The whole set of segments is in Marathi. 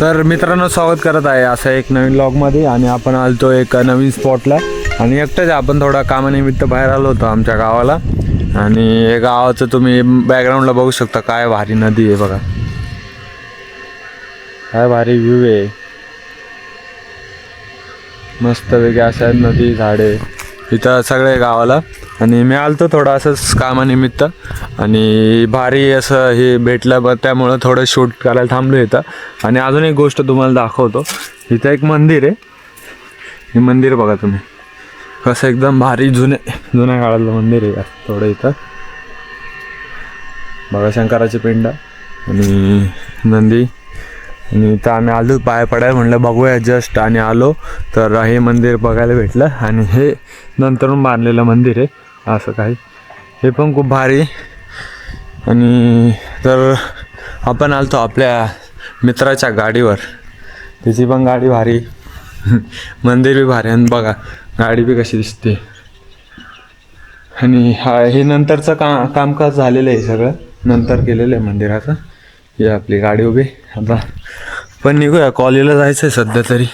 तर मित्रांनो स्वागत करत आहे असं एक नवीन व्लॉगमध्ये. आणि आपण आलतो एक नवीन स्पॉटला आणि एकटंच आपण थोडा कामानिमित्त बाहेर आलो होतो आमच्या गावाला. आणि हे गावाचं तुम्ही बॅकग्राऊंडला बघू शकता, काय भारी नदी आहे बघा, काय भारी व्ह्यू आहे, मस्त वेगळी अशा नदी झाडे इथं सगळे गावाला. आणि मी आलतो थोडं असंच कामानिमित्त आणि भारी असं हे भेटलं, त्यामुळं थोडं शूट करायला थांबलो इथं. आणि अजून एक गोष्ट तुम्हाला दाखवतो, इथं एक मंदिर आहे. हे मंदिर बघा तुम्ही कसं एकदम भारी जुन्या काळातलं मंदिर आहे. थोडं इथं बघा शंकराची पिंड आणि नंदी. आणि इथं आम्ही आलो पाय पडायला म्हटलं बघूया जस्ट, आणि आलो तर हे मंदिर बघायला भेटलं. आणि हे नंतरून बांधलेलं मंदिर आहे असं काही, हे पण खूप भारी. आणि तर आपण आलतो आपल्या मित्राच्या गाडीवर, त्याची पण गाडी भारी, मंदिर बी भारी. आणि बघा गाडी बी कशी दिसते. आणि हे नंतरचं कामकाज झालेलं आहे, सगळं नंतर केलेलं आहे मंदिराचं. ही आपली गाडी उभी आता. पण निघूया, कॉलेजला जायचं आहे सध्या तरी.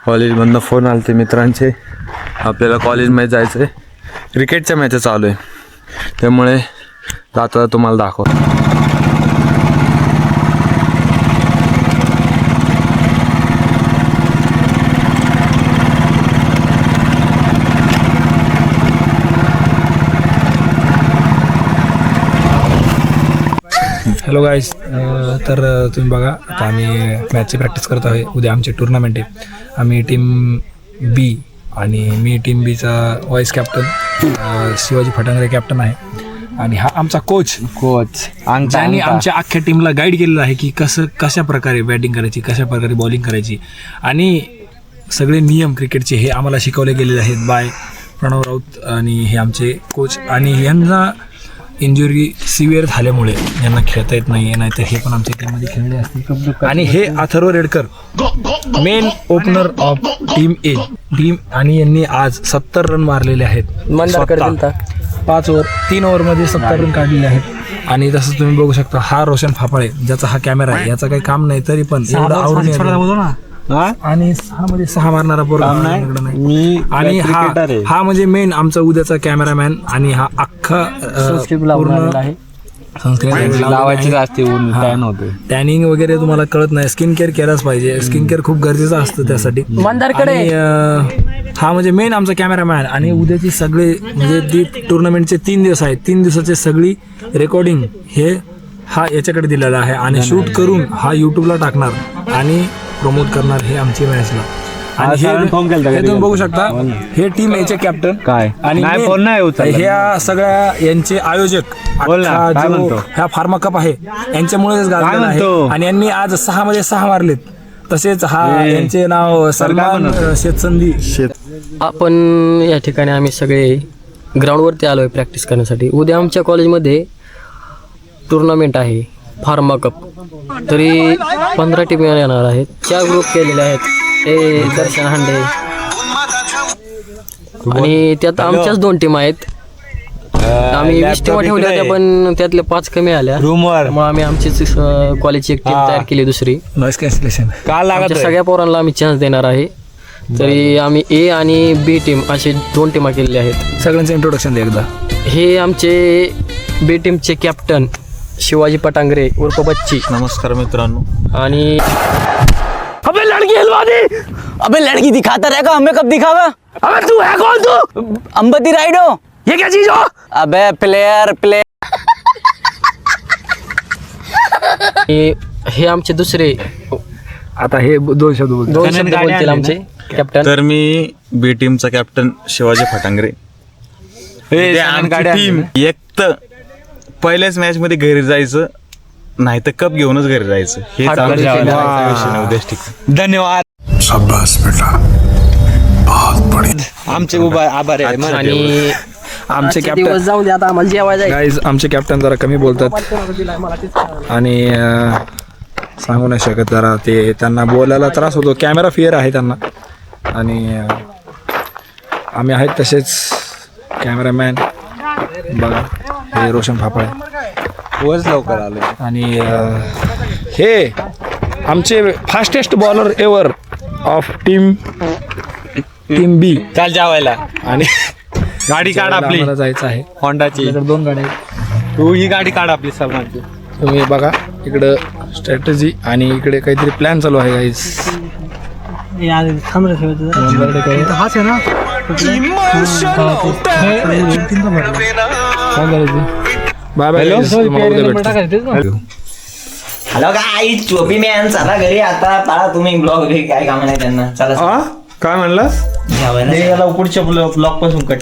कॉलेजमधनं फोन आले ते मित्रांचे, आपल्याला कॉलेजमध्ये जायचं आहे, क्रिकेटच्या मॅचेस चालू आहे, त्यामुळे जाता तुम्हाला दाखवतो. हॅलो गाईज, तर तुम्ही बघा आता आम्ही मॅचची प्रॅक्टिस करत आहे. उद्या आमची टुर्नामेंट आहे. आम्ही टीम बी आणि मी टीम बीचा vice captain, Shivaji Phatangare captain आहे. आणि हा आमचा कोच ज्यांनी आमच्या अख्ख्या टीमला गाईड केलेलं आहे की कशा प्रकारे बॅटिंग करायची, कशा प्रकारे बॉलिंग करायची, आणि सगळे नियम क्रिकेटचे हे आम्हाला शिकवले गेलेले आहेत बाय प्रणव राऊत. आणि हे आमचे कोच, आणि यांना इंजुरी सिव्हिअर झाल्यामुळे यांना खेळता येत नाही, तर हे पण आमच्या टीममध्ये खेळले असतील. आणि हे Atharva Redkar main opener of team A team, आणि यांनी आज 70 रन मारलेले आहेत. 3 ओव्हरमध्ये 70 रन काढलेले आहेत. आणि तसंच तुम्ही बघू शकता, हा रोशन फाफाळे ज्याचा हा कॅमेरा आहे, याचा काही काम नाही तरी पण एवढं आवडून आणि 6 मध्ये 6 मारणारा पोरगा नाही. आणि हा म्हणजे मेन आमचा उद्याचा कॅमेरामॅन. आणि हा अख्खा टॅनिंग वगैरे तुम्हाला कळत नाही, स्किन केअर केलाच पाहिजे. स्किन केअर खूप गरजेचं असतं त्यासाठी. हा म्हणजे मेन आमचा कॅमेरामॅन. आणि उद्याची सगळे म्हणजे टुर्नामेंटचे 3 दिवस आहेत, 3 दिवसाचे सगळी रेकॉर्डिंग हे हा याच्याकडे दिलेला आहे. आणि शूट करून हा यूट्यूबला टाकणार आणि प्रमोट करणार हे आमची मॅचला. आणि हे तुम्ही बघू शकता, हे टीम याचे कॅप्टन काय, आणि ह्या सगळ्या यांचे आयोजक, ह्या फार्मा कप आहे यांच्यामुळेच गाजलेला आहे. आणि यांनी आज 6 मध्ये 6 मारलेत. तसेच यांचे नाव सलमान शेतसंधी. आपण या ठिकाणी आम्ही सगळे ग्राउंडवरती आलो आहे प्रॅक्टिस करण्यासाठी. उद्या आमच्या कॉलेजमध्ये टुर्नामेंट आहे फार्मा कप. तरी 15 टीम येणार आहेत. 4 ग्रुप केलेले आहेत. हे दर्शन हांडे आणि त्यात आमच्याच 2 टीम आहेत. आम्ही 20 टीमा ठेवल्या होत्या, पण त्यातल्या 5 कमी आल्या. मग आम्ही आमचीच कॉलेजची एक टीम तयार केली दुसरी. नॉइस कॅन्सलेशन सगळ्या पोरांना आम्ही चान्स देणार आहे. तरी आम्ही ए आणि बी टीम असे 2 टीमा केलेल्या आहेत. सगळ्यांचं इंट्रोडक्शन दे एकदा. हे आमचे बी टीमचे कॅप्टन शिवाजी पटांगरे उर्फ बच्ची. नमस्कार मित्रांनो. आणि अबे लड़की हलवा दे, अबे लड़की दिखाता रहेगा, हमें कब दिखावा? अबे तू है कौन? तू अंबती राइडो, ये क्या चीज हो? अबे प्लेयर. हे आमचे दुसरे, आता हे 2 शब्द बोलतील आमचे कॅप्टन. तर मी बी टीमचा कॅप्टन शिवाजी फटांगरे. टीम एक तर पहिल्याच मॅच मध्ये घरी जायचं, नाही तर कप घेऊनच घरी जायचं, हे उद्देश. ठीक, धन्यवाद. शाबाश बेटा, बहुत बढ़िया. आमचे आभार आहे. आणि आमचे कॅप्टन जाऊ दे आता, आम्हाला जेवायचं आहे. गाईज आमचे कॅप्टन जरा कमी बोलतात आणि सांगू नाही शकत, जरा ते त्यांना बोलायला त्रास होतो, कॅमेरा फिअर आहे त्यांना. आणि आम्ही आहेत तसेच कॅमेरामॅन. बघा हे रोशन फाफाळे खूपच लवकर आले. आणि हे आमचे fastest bowler ever of team B. चाल जेवायला आणि गाडी काढ आपली आम्हाला जायचं आहे. होंडाची. आपल्याकडे 2 गाड्या आहेत. तू ही गाडी काढ आपली सलमानची. तुम्ही बघा इकडं स्ट्रॅटेजी आणि इकडे काहीतरी प्लॅन चालू आहे गाईस. Bye bye. हॅलो काय चोपी मॅन चला घरी आता पाळा तुम्ही ब्लॉग काय काम नाही त्यांना चला काय म्हणलास? पुढच्या ब्लॉग पासून कट